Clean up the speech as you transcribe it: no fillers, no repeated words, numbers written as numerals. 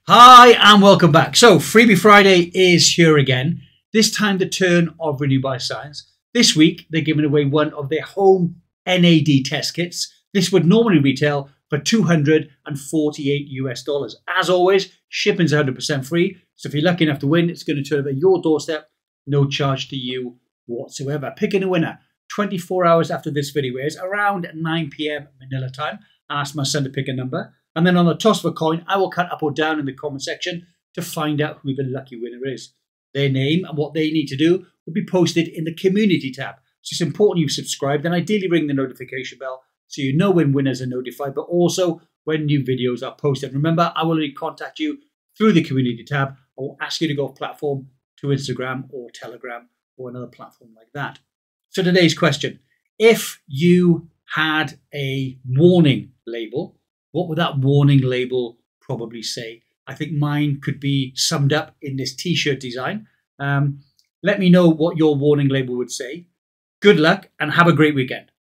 Hi and welcome back. So Freebie Friday is here again. This time the turn of Renue by Science. This week they're giving away one of their home NAD test kits. This would normally retail for $248 US. As always, shipping's 100% free. So if you're lucky enough to win, it's going to turn up at your doorstep, no charge to you whatsoever. Picking a winner 24 hours after this video airs, around 9 PM Manila time. I asked my son to pick a number. And then on the toss of a coin, I will cut up or down in the comment section to find out who the lucky winner is. Their name and what they need to do will be posted in the community tab. So it's important you've subscribed and ideally ring the notification bell so you know when winners are notified, but also when new videos are posted. Remember, I will only contact you through the community tab. I will ask you to go off platform to Instagram or Telegram or another platform like that. So today's question, if you had a warning label, what would that warning label probably say? I think mine could be summed up in this t-shirt design. Let me know what your warning label would say. Good luck and have a great weekend.